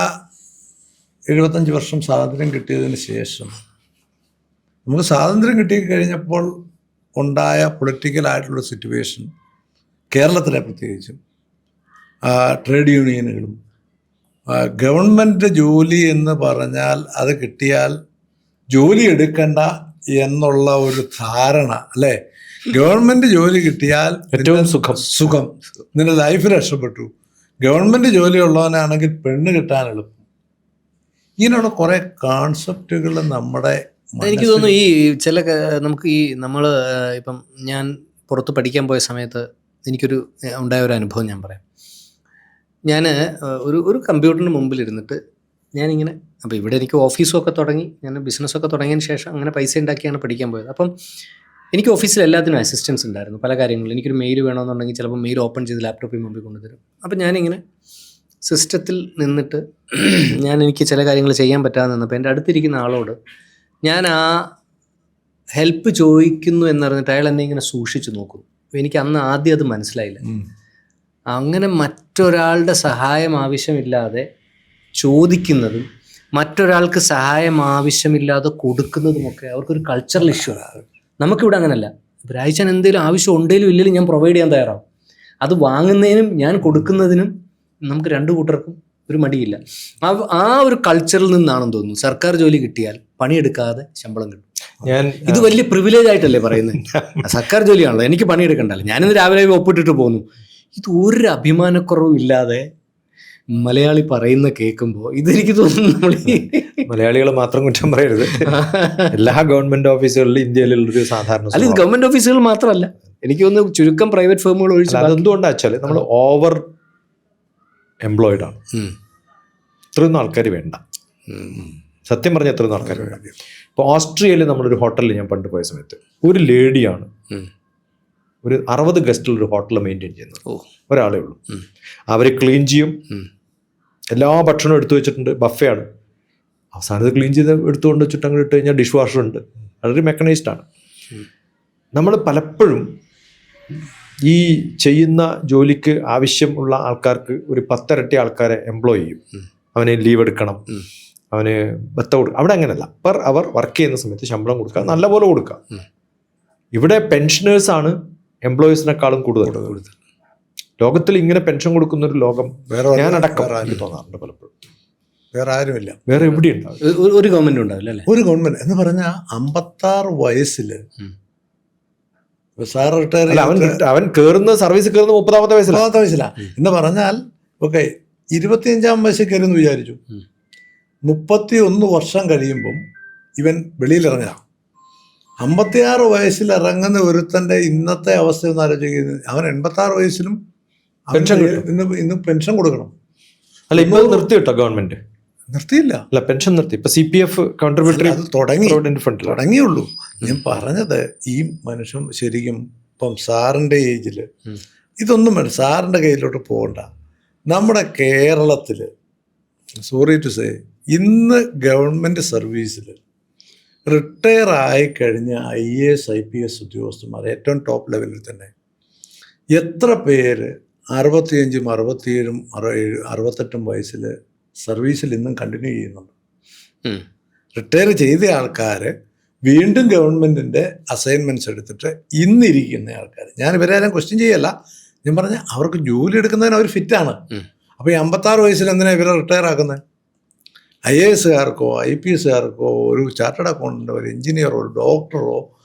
75 വർഷം സ്വാതന്ത്ര്യം കിട്ടിയതിന് ശേഷം നമുക്ക് സ്വാതന്ത്ര്യം കിട്ടിക്കഴിഞ്ഞപ്പോൾ ഉണ്ടായ പൊളിറ്റിക്കലായിട്ടുള്ള സിറ്റുവേഷൻ, കേരളത്തിലെ പ്രത്യേകിച്ചും ട്രേഡ് യൂണിയനുകളും ഗവൺമെൻറ് ജോലി എന്ന് പറഞ്ഞാൽ അത് കിട്ടിയാൽ ജോലി എടുക്കണ്ട എന്നുള്ള ഒരു ധാരണ, അല്ലേ? ഗവൺമെൻറ് ജോലി കിട്ടിയാൽ ഏറ്റവും സുഖം, നിന്റെ ലൈഫ് രക്ഷപ്പെട്ടു. ഗവൺമെൻറ് ജോലി ഉള്ളവനാണെങ്കിൽ പെണ്ണ് കിട്ടാൻ എളുപ്പം. ഇങ്ങനെയുള്ള കുറേ കോൺസെപ്റ്റുകൾ നമ്മുടെ, എനിക്ക് തോന്നുന്നു ഈ ചില നമുക്ക് ഈ നമ്മൾ ഇപ്പം ഞാൻ പുറത്ത് പഠിക്കാൻ പോയ സമയത്ത് എനിക്കൊരു ഉണ്ടായ ഒരു അനുഭവം ഞാൻ പറയാം. ഞാൻ ഒരു കമ്പ്യൂട്ടറിന് മുമ്പിലിരുന്നിട്ട് ഞാനിങ്ങനെ, അപ്പോൾ ഇവിടെ എനിക്ക് ഓഫീസൊക്കെ തുടങ്ങി, ഞാൻ ബിസിനസ്സൊക്കെ തുടങ്ങിയതിന് ശേഷം അങ്ങനെ പൈസ ഉണ്ടാക്കിയാണ് പഠിക്കാൻ പോയത്. അപ്പം എനിക്ക് ഓഫീസിൽ എല്ലാത്തിനും അസിസ്റ്റൻസ് ഉണ്ടായിരുന്നു, പല കാര്യങ്ങളും. എനിക്കൊരു മെയിൽ വേണമെന്നുണ്ടെങ്കിൽ ചിലപ്പോൾ മെയിൽ ഓപ്പൺ ചെയ്ത് ലാപ്ടോപ്പിൽ മുമ്പിൽ കൊണ്ടുതരും. അപ്പം ഞാനിങ്ങനെ സിസ്റ്റത്തിൽ നിന്നിട്ട് എനിക്ക് ചില കാര്യങ്ങൾ ചെയ്യാൻ പറ്റാതെ നിന്നപ്പോൾ എൻ്റെ അടുത്തിരിക്കുന്ന ആളോട് ഞാൻ ആ ഹെൽപ്പ് ചോദിക്കുന്നു എന്നറിഞ്ഞിട്ട് അയാൾ എന്നെ ഇങ്ങനെ സൂക്ഷിച്ചു നോക്കും. അപ്പോൾ എനിക്ക് അന്ന് ആദ്യം അത് മനസ്സിലായില്ല. അങ്ങനെ മറ്റൊരാളുടെ സഹായം ആവശ്യമില്ലാതെ ചോദിക്കുന്നതും മറ്റൊരാൾക്ക് സഹായം ആവശ്യമില്ലാതെ കൊടുക്കുന്നതുമൊക്കെ അവർക്കൊരു കൾച്ചറൽ ഇഷ്യൂ ആണ്. നമുക്കിവിടെ അങ്ങനല്ല. രായിച്ചാൻ എന്തെങ്കിലും ആവശ്യം ഉണ്ടെങ്കിലും ഇല്ലെങ്കിലും ഞാൻ പ്രൊവൈഡ് ചെയ്യാൻ തയ്യാറാവും. അത് വാങ്ങുന്നതിനും ഞാൻ കൊടുക്കുന്നതിനും നമുക്ക് രണ്ടു കൂട്ടർക്കും ഒരു മടിയില്ല. ആ ഒരു കൾച്ചറിൽ നിന്നാണെന്ന് തോന്നുന്നു സർക്കാർ ജോലി കിട്ടിയാൽ പണിയെടുക്കാതെ ശമ്പളം കിട്ടും. ഇത് വലിയ പ്രിവിലേജ് ആയിട്ടല്ലേ പറയുന്നത്? സർക്കാർ ജോലിയാണല്ലോ, എനിക്ക് പണിയെടുക്കണ്ടല്ലോ, ഞാനിന്ന് രാവിലെ ഒപ്പിട്ടിട്ട് പോന്നു. ഇത് ഒരു അഭിമാനക്കുറവും ഇല്ലാതെ മലയാളി പറയുന്ന കേൾക്കുമ്പോൾ ഇതെനിക്ക് തോന്നുന്നു മലയാളികൾ മാത്രം കുറ്റം പറയരുത്. എല്ലാ ഗവൺമെന്റ് ഓഫീസുകളിലും ഇന്ത്യയിലുള്ളൊരു സാധാരണ, അല്ല ഇത് ഗവൺമെന്റ് ഓഫീസുകൾ മാത്രമല്ല, എനിക്ക് തോന്നുന്നു ചുരുക്കം പ്രൈവറ്റ് ഫേമുകൾ ഒഴിച്ച്. അതെന്തുകൊണ്ടാ വെച്ചാൽ നമ്മൾ ഓവർ എംപ്ലോയിഡ് ആണ്. ഇത്രയൊന്നും ആൾക്കാർ വേണ്ട, സത്യം പറഞ്ഞ എത്രയൊന്നും ആൾക്കാർ വേണ്ട. ഇപ്പോൾ ഓസ്ട്രിയയിൽ നമ്മളൊരു ഹോട്ടലിൽ ഞാൻ പണ്ട് പോയ സമയത്ത് ഒരു ലേഡിയാണ് ഒരു 60 ഗസ്റ്റുള്ളൊരു ഹോട്ടൽ മെയിൻറ്റെയിൻ ചെയ്യുന്നത്. ഒരാളേ ഉള്ളൂ. അവർ ക്ലീൻ ചെയ്യും, എല്ലാ ഭക്ഷണവും എടുത്തു വെച്ചിട്ടുണ്ട്, ബഫേ ആണ്. അവസാനത് ക്ലീൻ ചെയ്ത് എടുത്തുകൊണ്ട് വെച്ചിട്ട് അങ്ങോട്ട് ഇട്ട് കഴിഞ്ഞാൽ ഡിഷ് വാഷർ ഉണ്ട്, വളരെ മെക്കനൈസ്ഡ് ആണ്. നമ്മൾ പലപ്പോഴും ഈ ചെയ്യുന്ന ജോലിക്ക് ആവശ്യമുള്ള ആൾക്കാർക്ക് ഒരു 10 ഇരട്ടി ആൾക്കാരെ എംപ്ലോയ് ചെയ്യും. അവന് ലീവ് എടുക്കണം, അവന് ബത്ത കൊടുക്കുക. അവിടെ അങ്ങനെയല്ല, പെർ അവർ വർക്ക് ചെയ്യുന്ന സമയത്ത് ശമ്പളം കൊടുക്കുക, നല്ലപോലെ കൊടുക്കുക. ഇവിടെ പെൻഷനേഴ്സാണ് എംപ്ലോയീസിനെക്കാളും കൂടുതൽ. ലോകത്തിൽ ഇങ്ങനെ പെൻഷൻ കൊടുക്കുന്നൊരു ലോകം ഞാനടക്കം എനിക്ക് തോന്നാറുണ്ട് പലപ്പോഴും. വേറെ ആരുമില്ല, വേറെ എവിടെയുണ്ട് ഒരു ഗവൺമെന്റ് ഉണ്ടാവില്ല അല്ലേ? ഒരു ഗവൺമെന്റ് എന്ന് പറഞ്ഞാൽ 56 വയസ്സിൽ സാർ റിട്ടയർ, അവൻ കയറുന്ന സർവീസ് കയറുന്ന 30-ാമത്തെ വയസ്സിലാണ് എന്ന് പറഞ്ഞാൽ ഓക്കെ 25-ാം വയസ്സിൽ കയറിയെന്ന് വിചാരിച്ചു. 31 വർഷം കഴിയുമ്പം ഇവൻ വെളിയിലിറങ്ങുക. 56 വയസ്സിൽ ഇറങ്ങുന്ന ഒരുത്തൻ്റെ ഇന്നത്തെ അവസ്ഥ ഒന്ന് ആലോചിക്കുന്നത്. അവൻ 86 വയസ്സിലും ഇന്ന് പെൻഷൻ കൊടുക്കണം. അല്ല, ഇപ്പോൾ നിർത്തി കേട്ടോ ഗവൺമെന്റ്. നിർത്തിയില്ല, അല്ല പെൻഷൻ നിർത്തി. ഇപ്പൊ CPF കോൺട്രിബ്യൂട്ടറി തുടങ്ങിയുള്ളൂ. ഞാൻ പറഞ്ഞത് ഈ മനുഷ്യൻ ശരിക്കും ഇപ്പം സാറിൻ്റെ ഏജിൽ ഇതൊന്നും വേണ്ട, സാറിൻ്റെ കയ്യിലോട്ട് പോകണ്ട. നമ്മുടെ കേരളത്തിൽ സോറി ടു സേ, ഇന്ന് ഗവൺമെൻറ് സർവീസിൽ റിട്ടയർ ആയിക്കഴിഞ്ഞ IAS IPS ഉദ്യോഗസ്ഥന്മാർ ഏറ്റവും ടോപ്പ് ലെവലിൽ തന്നെ എത്ര പേര് 65, 67, 68 വയസ്സിൽ സർവീസിൽ ഇന്നും കണ്ടിന്യൂ ചെയ്യുന്നുണ്ട്. റിട്ടയർ ചെയ്ത ആൾക്കാർ വീണ്ടും ഗവൺമെൻറ്റിൻ്റെ അസൈൻമെൻറ്റ്സ് എടുത്തിട്ട് ഇന്നിരിക്കുന്ന ആൾക്കാർ, ഞാൻ ഇവരാരും ക്വസ്റ്റ്യൻ ചെയ്യല്ല, ഞാൻ പറഞ്ഞ അവർക്ക് ജോലി എടുക്കുന്നതിന് അവർ ഫിറ്റാണ്. അപ്പോൾ ഈ 56 വയസ്സിൽ എന്തിനാണ് ഇവരെ റിട്ടയർ ആക്കുന്നത്? IASകാർക്കോ IPSകാർക്കോ ഒരു ചാർട്ടേഡ് അക്കൗണ്ടൻ്റോ ഒരു എഞ്ചിനീയറോ ഒരു ഡോക്ടറോ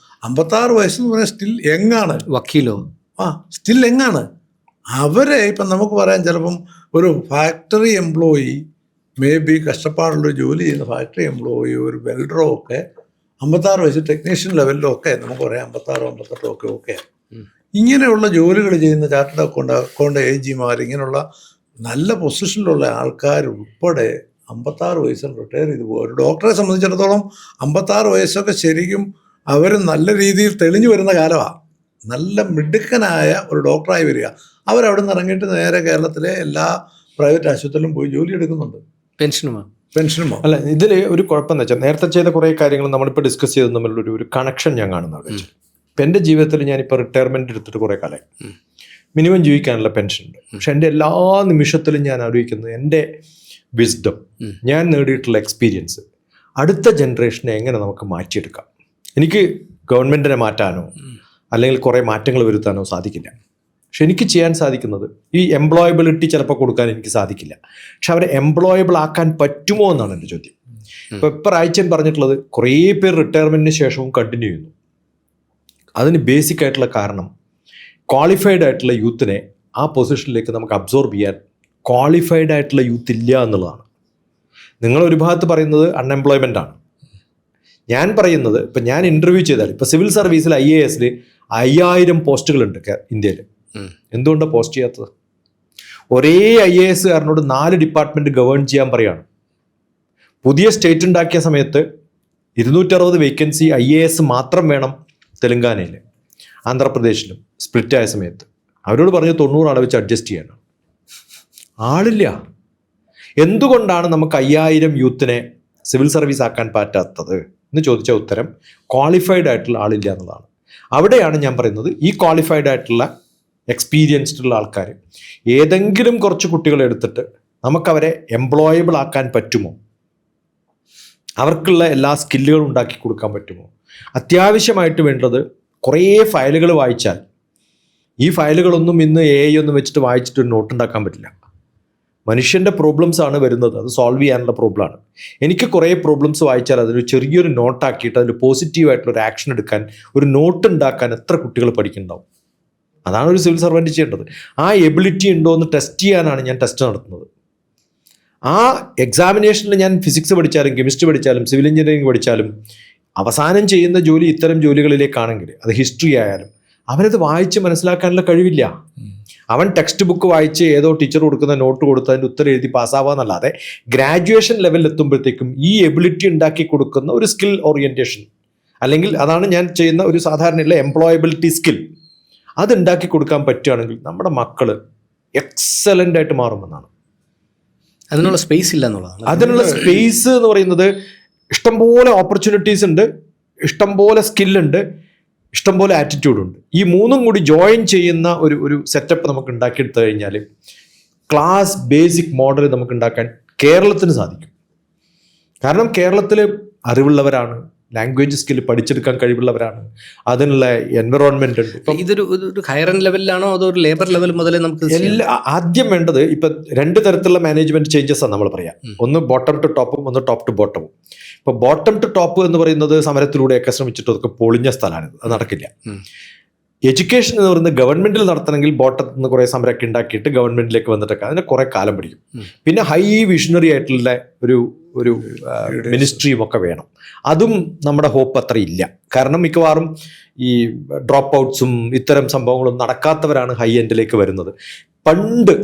56 വയസ്സെന്ന് പറഞ്ഞാൽ സ്റ്റിൽ യങ്ങാണ്. വക്കീലോ സ്റ്റിൽ യങ്ങാണ്. അവരെ ഇപ്പം നമുക്ക് പറയാം, ചിലപ്പം ഒരു ഫാക്ടറി എംപ്ലോയി, മേ ബി കഷ്ടപ്പാടുള്ള ജോലി ചെയ്യുന്ന ഫാക്ടറി എംപ്ലോയി, ഒരു വെൽഡറോ ഒക്കെ 56 വയസ്സ് ടെക്നീഷ്യൻ ലെവലിലോ ഒക്കെ നമുക്ക് പറയാം 56, 58 ഒക്കെ ഇങ്ങനെയുള്ള ജോലികൾ ചെയ്യുന്ന ചാർട്ടേഡ് അക്കൗണ്ട് AGമാർ, ഇങ്ങനെയുള്ള നല്ല പൊസിഷനിലുള്ള ആൾക്കാർ ഉൾപ്പെടെ 56 വയസ്സിൽ റിട്ടയർ ചെയ്തു പോകും. ഒരു ഡോക്ടറെ സംബന്ധിച്ചിടത്തോളം 56 വയസ്സൊക്കെ ശരിക്കും അവർ നല്ല രീതിയിൽ തെളിഞ്ഞു വരുന്ന കാലമാണ്. നല്ല മിടുക്കനായ ഒരു ഡോക്ടറായി വരിക. അവരവിടെ നിന്ന് ഇറങ്ങിയിട്ട് നേരെ കേരളത്തിലെ എല്ലാ പ്രൈവറ്റ് ആശുപത്രിയിലും പോയി ജോലി എടുക്കുന്നുണ്ട്. പെൻഷനുമോ അല്ല, ഇതിൽ ഒരു കുഴപ്പമെന്ന് വെച്ചാൽ നേരത്തെ ചെയ്ത കുറേ കാര്യങ്ങൾ നമ്മളിപ്പോൾ ഡിസ്കസ് ചെയ്ത് തമ്മിലുള്ള ഒരു കണക്ഷൻ ഞാൻ കാണുന്നത്. ഇപ്പം എൻ്റെ ജീവിതത്തിൽ ഞാനിപ്പോൾ റിട്ടയർമെൻറ്റ് എടുത്തിട്ട് കുറേ കാലമായി. മിനിമം ജീവിക്കാനുള്ള പെൻഷൻ ഉണ്ട്. പക്ഷെ എൻ്റെ എല്ലാ നിമിഷത്തിലും ഞാൻ ആലോചിക്കുന്നത് എൻ്റെ വിസ്ഡം, ഞാൻ നേടിയിട്ടുള്ള എക്സ്പീരിയൻസ് അടുത്ത ജനറേഷനെ എങ്ങനെ നമുക്ക് മാറ്റിയെടുക്കാം. എനിക്ക് ഗവൺമെൻറ്റിനെ മാറ്റാനോ അല്ലെങ്കിൽ കുറേ മാറ്റങ്ങൾ വരുത്താനോ സാധിക്കില്ല. പക്ഷെ എനിക്ക് ചെയ്യാൻ സാധിക്കുന്നത് ഈ എംപ്ലോയബിലിറ്റി ചിലപ്പോൾ കൊടുക്കാൻ എനിക്ക് സാധിക്കില്ല, പക്ഷെ അവരെ എംപ്ലോയബിൾ ആക്കാൻ പറ്റുമോ എന്നാണ് എൻ്റെ ചോദ്യം. ഇപ്പോൾ റായ്ച്ചൻ പറഞ്ഞിട്ടുള്ളത് കുറേ പേർ റിട്ടയർമെൻറ്റിന് ശേഷവും കണ്ടിന്യൂ ചെയ്യുന്നു. അതിന് ബേസിക് ആയിട്ടുള്ള കാരണം ക്വാളിഫൈഡ് ആയിട്ടുള്ള യൂത്തിനെ ആ പൊസിഷനിലേക്ക് നമുക്ക് അബ്സോർബ് ചെയ്യാൻ ക്വാളിഫൈഡ് ആയിട്ടുള്ള യൂത്ത് ഇല്ല എന്നുള്ളതാണ്. നിങ്ങളൊരു ഭാഗത്ത് പറയുന്നത് അൺഎംപ്ലോയ്മെൻ്റ് ആണ്. ഞാൻ പറയുന്നത്, ഇപ്പം ഞാൻ ഇൻ്റർവ്യൂ ചെയ്താൽ ഇപ്പോൾ സിവിൽ സർവീസിൽ IASൽ 5000 പോസ്റ്റുകളുണ്ട് ഇന്ത്യയിൽ. എന്തുകൊണ്ടാണ് പോസ്റ്റ് ചെയ്യാത്തത്? ഒരേ IASകാരനോട് 4 ഡിപ്പാർട്ട്മെൻറ്റ് ഗവേൺ ചെയ്യാൻ പറയുകയാണ്. പുതിയ സ്റ്റേറ്റ് ഉണ്ടാക്കിയ സമയത്ത് 260 വേക്കൻസി IAS മാത്രം വേണം തെലങ്കാനയിൽ, ആന്ധ്രാപ്രദേശിലും സ്പ്ലിറ്റ് ആയ സമയത്ത്. അവരോട് പറഞ്ഞു 90 ആളെ വെച്ച് അഡ്ജസ്റ്റ് ചെയ്യാനാണ്. ആളില്ല. എന്തുകൊണ്ടാണ് നമുക്ക് 5000 യൂത്തിനെ സിവിൽ സർവീസ് ആക്കാൻ പറ്റാത്തത് എന്ന് ചോദിച്ച ഉത്തരം ക്വാളിഫൈഡ് ആയിട്ടുള്ള ആളില്ല എന്നുള്ളതാണ്. അവിടെയാണ് ഞാൻ പറയുന്നത്, ഈ ക്വാളിഫൈഡ് ആയിട്ടുള്ള എക്സ്പീരിയൻസ്ഡ് ഉള്ള ആൾക്കാർ ഏതെങ്കിലും കുറച്ച് കുട്ടികളെ എടുത്തിട്ട് നമുക്കവരെ എംപ്ലോയബിൾ ആക്കാൻ പറ്റുമോ? അവർക്കുള്ള എല്ലാ സ്കില്ലുകളും ഉണ്ടാക്കി കൊടുക്കാൻ പറ്റുമോ? അത്യാവശ്യമായിട്ട് വേണ്ടത് കുറേ ഫയലുകൾ വായിച്ചാൽ, ഈ ഫയലുകളൊന്നും ഇന്ന് AI ഒന്നും വെച്ചിട്ട് വായിച്ചിട്ട് ഒരു നോട്ട് ഉണ്ടാക്കാൻ പറ്റില്ല. മനുഷ്യൻ്റെ പ്രോബ്ലംസ് ആണ് വരുന്നത്, അത് സോൾവ് ചെയ്യാനുള്ള പ്രോബ്ലമാണ്. എനിക്ക് കുറേ പ്രോബ്ലംസ് വായിച്ചാൽ അതിന് ചെറിയൊരു നോട്ടാക്കിയിട്ട് അതിൽ പോസിറ്റീവായിട്ടുള്ള ഒരു ആക്ഷൻ എടുക്കാൻ, ഒരു നോട്ട് ഉണ്ടാക്കാൻ എത്ര കുട്ടികൾ പഠിക്കുന്നുണ്ടാവും? അതാണ് ഒരു സിവിൽ സർവൻറ്റ് ചെയ്യേണ്ടത്. ആ എബിലിറ്റി ഉണ്ടോ എന്ന് ടെസ്റ്റ് ചെയ്യാനാണ് ഞാൻ ടെസ്റ്റ് നടത്തുന്നത്. ആ എക്സാമിനേഷനിൽ ഞാൻ ഫിസിക്സ് പഠിച്ചാലും കെമിസ്ട്രി പഠിച്ചാലും സിവിൽ എഞ്ചിനീയറിംഗ് പഠിച്ചാലും അവസാനം ചെയ്യുന്ന ജോലി ഇത്തരം ജോലികളിലേക്കാണെങ്കിൽ, അത് ഹിസ്റ്ററി ആയാലും, അവനത് വായിച്ച് മനസ്സിലാക്കാനുള്ള കഴിവില്ല. അവൻ ടെക്സ്റ്റ് ബുക്ക് വായിച്ച് ഏതോ ടീച്ചർ കൊടുക്കുന്ന നോട്ട് കൊടുത്ത് അതിൻ്റെ ഉത്തരം എഴുതി പാസ്സാവാന്നല്ലാതെ ഗ്രാജുവേഷൻ ലെവലിൽ എത്തുമ്പോഴത്തേക്കും ഈ എബിലിറ്റി ഉണ്ടാക്കി കൊടുക്കുന്ന ഒരു സ്കിൽ ഓറിയൻറ്റേഷൻ, അല്ലെങ്കിൽ അതാണ് ഞാൻ ചെയ്യുന്ന ഒരു സാധാരണയുള്ള എംപ്ലോയബിലിറ്റി സ്കിൽ, അതുണ്ടാക്കി കൊടുക്കാൻ പറ്റുകയാണെങ്കിൽ നമ്മുടെ മക്കൾ എക്സലൻ്റ് ആയിട്ട് മാറുമെന്നാണ്. അതിനുള്ള സ്പേസ് ഇല്ല എന്നുള്ളതാണ്. അതിനുള്ള സ്പേസ് എന്ന് പറയുന്നത് ഇഷ്ടംപോലെ ഓപ്പർച്യൂണിറ്റീസ് ഉണ്ട്, ഇഷ്ടംപോലെ സ്കില്ലുണ്ട്, ഇഷ്ടംപോലെ ആറ്റിറ്റ്യൂഡുണ്ട്. ഈ മൂന്നും കൂടി ജോയിൻ ചെയ്യുന്ന ഒരു സെറ്റപ്പ് നമുക്ക് ഉണ്ടാക്കിയെടുത്തു കഴിഞ്ഞാൽ ക്ലാസ് ബേസിക് മോഡൽ നമുക്ക് ഉണ്ടാക്കാൻ കേരളത്തിന് സാധിക്കും. കാരണം കേരളത്തിൽ അറിവുള്ളവരാണ്, ലാംഗ്വേജ് സ്കിൽ പഠിച്ചെടുക്കാൻ കഴിവുള്ളവരാണ്, അതിനുള്ള എൻവറോൺമെന്റ് ഉണ്ട്. ഇപ്പം ഇതൊരു ഹയർ എൻഡ് ലെവലിലാണോ അതോ ഒരു ലേബർ ലെവൽ മുതലേ നമുക്ക് ആദ്യം വേണ്ടത് ഇപ്പം 2 തരത്തിലുള്ള മാനേജ്മെന്റ് ചേഞ്ചസ് ആണ് നമ്മൾ പറയാം. ഒന്ന് ബോട്ടം ടു ടോപ്പും ഒന്ന് ടോപ്പ് ടു ബോട്ടവും. ഇപ്പോൾ ബോട്ടം ടു ടോപ്പ് എന്ന് പറയുന്നത് സമരത്തിലൂടെയൊക്കെ ശ്രമിച്ചിട്ട് അതൊക്കെ പൊളിഞ്ഞ സ്ഥലമാണ്, അത് നടക്കില്ല. എഡ്യൂക്കേഷൻ എന്ന് പറയുന്നത് ഗവൺമെന്റിൽ നടത്തണമെങ്കിൽ ബോട്ടത്തിൽ നിന്ന് കുറേ സമരമൊക്കെ ഉണ്ടാക്കിയിട്ട് ഗവൺമെന്റിലേക്ക് വന്നിട്ടൊക്കെ അതിന് കുറേ കാലം പിടിക്കും. പിന്നെ ഹൈ വിഷണറി ആയിട്ടുള്ള ഒരു മിനിസ്ട്രിയും ഒക്കെ വേണം. അതും നമ്മുടെ ഹോപ്പ് അത്ര ഇല്ല. കാരണം മിക്കവാറും ഈ ഡ്രോപ്പ് ഔട്ട്സും ഇത്തരം സംഭവങ്ങളും നടക്കാത്തവരാണ് ഹൈ എൻഡിലേക്ക് വരുന്നത്. പണ്ട്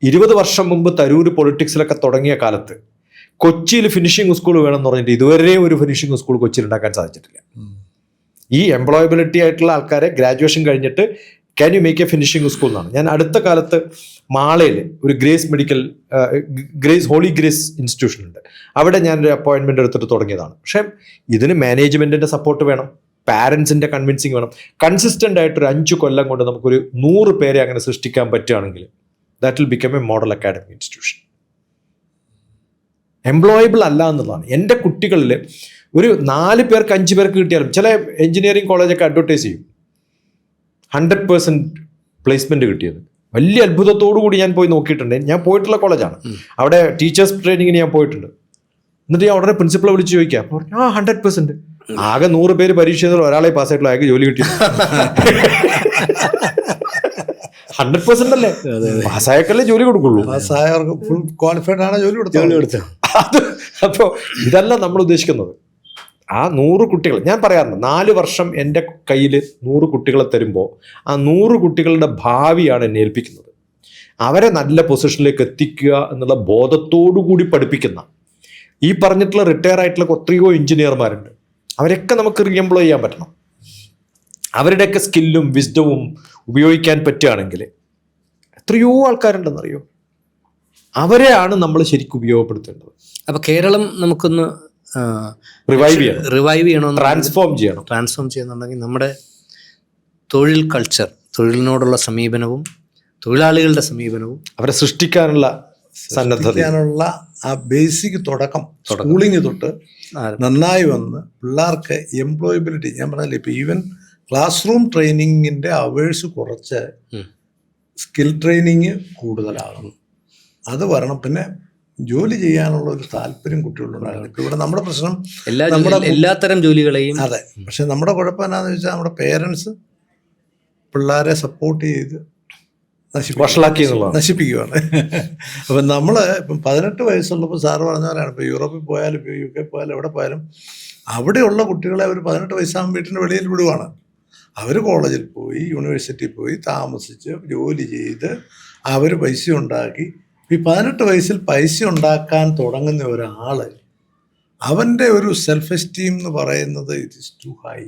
20 വർഷം മുമ്പ് തരൂർ പൊളിറ്റിക്സിലൊക്കെ തുടങ്ങിയ കാലത്ത് കൊച്ചിയിൽ ഫിനിഷിംഗ് സ്കൂൾ വേണമെന്ന് പറഞ്ഞിട്ട് ഇതുവരെ ഒരു ഫിനിഷിംഗ് സ്കൂൾ കൊച്ചിയിൽ ഉണ്ടാക്കാൻ സാധിച്ചിട്ടില്ല. ഈ എംപ്ലോയബിലിറ്റി ആയിട്ടുള്ള ആൾക്കാരെ ഗ്രാജുവേഷൻ കഴിഞ്ഞിട്ട് can you make A finishing school എന്നാണ്. ഞാൻ അടുത്ത കാലത്ത് മാളയിൽ ഒരു ഗ്രേസ് ഹോളി ഗ്രേസ് ഇൻസ്റ്റിറ്റ്യൂഷൻ ഉണ്ട്. അവിടെ ഞാനൊരു അപ്പോയിൻമെൻ്റ് എടുത്തിട്ട് തുടങ്ങിയതാണ്. പക്ഷേ ഇതിന് മാനേജ്മെൻറ്റിൻ്റെ സപ്പോർട്ട് വേണം, പാരൻസിൻ്റെ കൺവിൻസിങ് വേണം. കൺസിസ്റ്റൻ്റ് ആയിട്ടൊരു 5 കൊല്ലം കൊണ്ട് നമുക്കൊരു 100 പേരെ അങ്ങനെ സൃഷ്ടിക്കാൻ പറ്റുകയാണെങ്കിൽ that will become A model academic institution. Employable അല്ല എന്നുള്ളതാണ്. എൻ്റെ കുട്ടികളിൽ ഒരു 4 പേർക്ക് 5 പേർക്ക് കിട്ടിയാലും, ചില എഞ്ചിനീയറിംഗ് കോളേജൊക്കെ അഡ്വർട്ടൈസ് ചെയ്യും 100% പ്ലേസ്മെൻറ്റ് കിട്ടിയത്. വലിയ അത്ഭുതത്തോടു കൂടി ഞാൻ പോയി നോക്കിയിട്ടുണ്ട്. ഞാൻ പോയിട്ടുള്ള കോളേജാണ്. അവിടെ ടീച്ചേഴ്സ് ട്രെയിനിങ്ങിന് ഞാൻ പോയിട്ടുണ്ട്. എന്നിട്ട് ഞാൻ ഉടനെ പ്രിൻസിപ്പളെ വിളിച്ച് ചോദിക്കാം, പറഞ്ഞു 100%. ആകെ 100 പേര് പരീക്ഷ ചെയ്താൽ ഒരാളെ പാസ്സായിട്ടുള്ള അയാൾക്ക് ജോലി കിട്ടി. 100% അല്ലേ, പാസ്സായക്കല്ലേ ജോലി കൊടുക്കുള്ളൂ. പാസ്സായവർക്ക് ഫുൾ ക്വാളിഫൈഡ് ആണ് ജോലി കൊടുത്തത്. അപ്പോൾ ഇതല്ല നമ്മൾ ഉദ്ദേശിക്കുന്നത്. ആ 100 കുട്ടികൾ, ഞാൻ പറയാറുണ്ട്, 4 വർഷം എൻ്റെ കയ്യിൽ 100 കുട്ടികളെ തരുമ്പോൾ ആ 100 കുട്ടികളുടെ ഭാവിയാണ് എന്നെ ഏൽപ്പിക്കുന്നത്. അവരെ നല്ല പൊസിഷനിലേക്ക് എത്തിക്കുക എന്നുള്ള ബോധത്തോടു കൂടി പഠിപ്പിക്കുന്ന, ഈ പറഞ്ഞിട്ടുള്ള റിട്ടയർ ആയിട്ടുള്ള എത്രയോ എഞ്ചിനീയർമാരുണ്ട്. അവരൊക്കെ നമുക്ക് റീഎംപ്ലോയ് ചെയ്യാൻ പറ്റണം. അവരുടെയൊക്കെ സ്കില്ലും വിസ്ഡവും ഉപയോഗിക്കാൻ പറ്റുകയാണെങ്കിൽ എത്രയോ ആൾക്കാരുണ്ടെന്നറിയോ. അവരെയാണ് നമ്മൾ ശരിക്കും ഉപയോഗപ്പെടുത്തേണ്ടത്. അപ്പോൾ കേരളം നമുക്കൊന്ന് റിവൈവ് ചെയ്യണം, ട്രാൻസ്ഫോം ചെയ്യുന്നുണ്ടെങ്കിൽ നമ്മുടെ തൊഴിൽ കൾച്ചർ, തൊഴിലിനോടുള്ള സമീപനവും തൊഴിലാളികളുടെ സമീപനവും, അവരെ സൃഷ്ടിക്കാനുള്ള സന്നദ്ധതയുള്ള ആ ബേസിക് തുടക്കം സ്കൂളിങ് തൊട്ട് നന്നായി വന്ന് പിള്ളേർക്ക് എംപ്ലോയബിലിറ്റി, ഞാൻ പറഞ്ഞില്ല, ഇപ്പം ഈവൻ ക്ലാസ് റൂം ട്രെയിനിങ്ങിൻ്റെ അവേഴ്സ് കുറച്ച് സ്കിൽ ട്രെയിനിങ് കൂടുതലാകണം. അത് വരണം. പിന്നെ ജോലി ചെയ്യാനുള്ള ഒരു താല്പര്യം കുട്ടികളുണ്ടാകണം. ഇപ്പം ഇവിടെ നമ്മുടെ പ്രശ്നം എല്ലാത്തരം ജോലികളെയും, അതെ, പക്ഷെ നമ്മുടെ കുഴപ്പം എന്നാന്ന് വെച്ചാൽ നമ്മുടെ പേരൻസ് പിള്ളേരെ സപ്പോർട്ട് ചെയ്ത് നശിപ്പിക്കുകയാണ്. അപ്പം നമ്മൾ ഇപ്പം 18 വയസ്സുള്ളപ്പോൾ സാറ് പറഞ്ഞ പോലെയാണ്, ഇപ്പോൾ യൂറോപ്പിൽ പോയാലും ഇപ്പോൾ UK പോയാലും എവിടെ പോയാലും അവിടെയുള്ള കുട്ടികളെ അവർ 18 വയസ്സാകുമ്പോൾ വീട്ടിൻ്റെ വെളിയിൽ വിടുവാണ്. അവർ കോളേജിൽ പോയി, യൂണിവേഴ്സിറ്റിയിൽ പോയി താമസിച്ച് ജോലി ചെയ്ത് അവർ പൈസ ഉണ്ടാക്കി. ഈ 18 വയസ്സിൽ പൈസ ഉണ്ടാക്കാൻ തുടങ്ങുന്ന ഒരാൾ, അവൻ്റെ ഒരു സെൽഫ് എസ്റ്റീം എന്ന് പറയുന്നത് ഇറ്റ് ഈസ് ടു ഹൈ.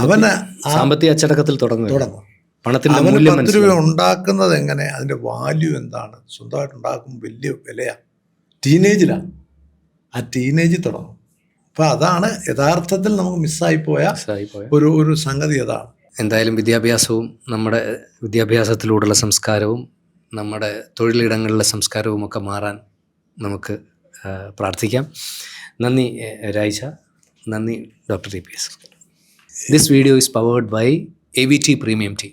അവന് സാമ്പത്തിക അച്ചടക്കത്തിൽ തുടങ്ങും. പണത്തിൻ്റെ അവന് മൂല്യം 10 രൂപ ഉണ്ടാക്കുന്നത് എങ്ങനെ, അതിൻ്റെ വാല്യൂ എന്താണ്, സ്വന്തമായിട്ട് ഉണ്ടാക്കുമ്പോൾ വലിയ വിലയാണ്. ടീനേജിലാണ്, ആ ടീനേജിൽ തുടങ്ങും. അപ്പം അതാണ് യഥാർത്ഥത്തിൽ നമുക്ക് മിസ്സായിപ്പോയ ഒരു സംഗതി. അതാണ് എന്തായാലും വിദ്യാഭ്യാസവും നമ്മുടെ വിദ്യാഭ്യാസത്തിലൂടെയുള്ള സംസ്കാരവും നമ്മുടെ തൊഴിലിടങ്ങളിലെ സംസ്കാരവും ഒക്കെ മാറാൻ നമുക്ക് പ്രാർത്ഥിക്കാം. നന്ദി രായിച്ച, നന്ദി doctor EPS. This video is powered by AVT Premium Tea.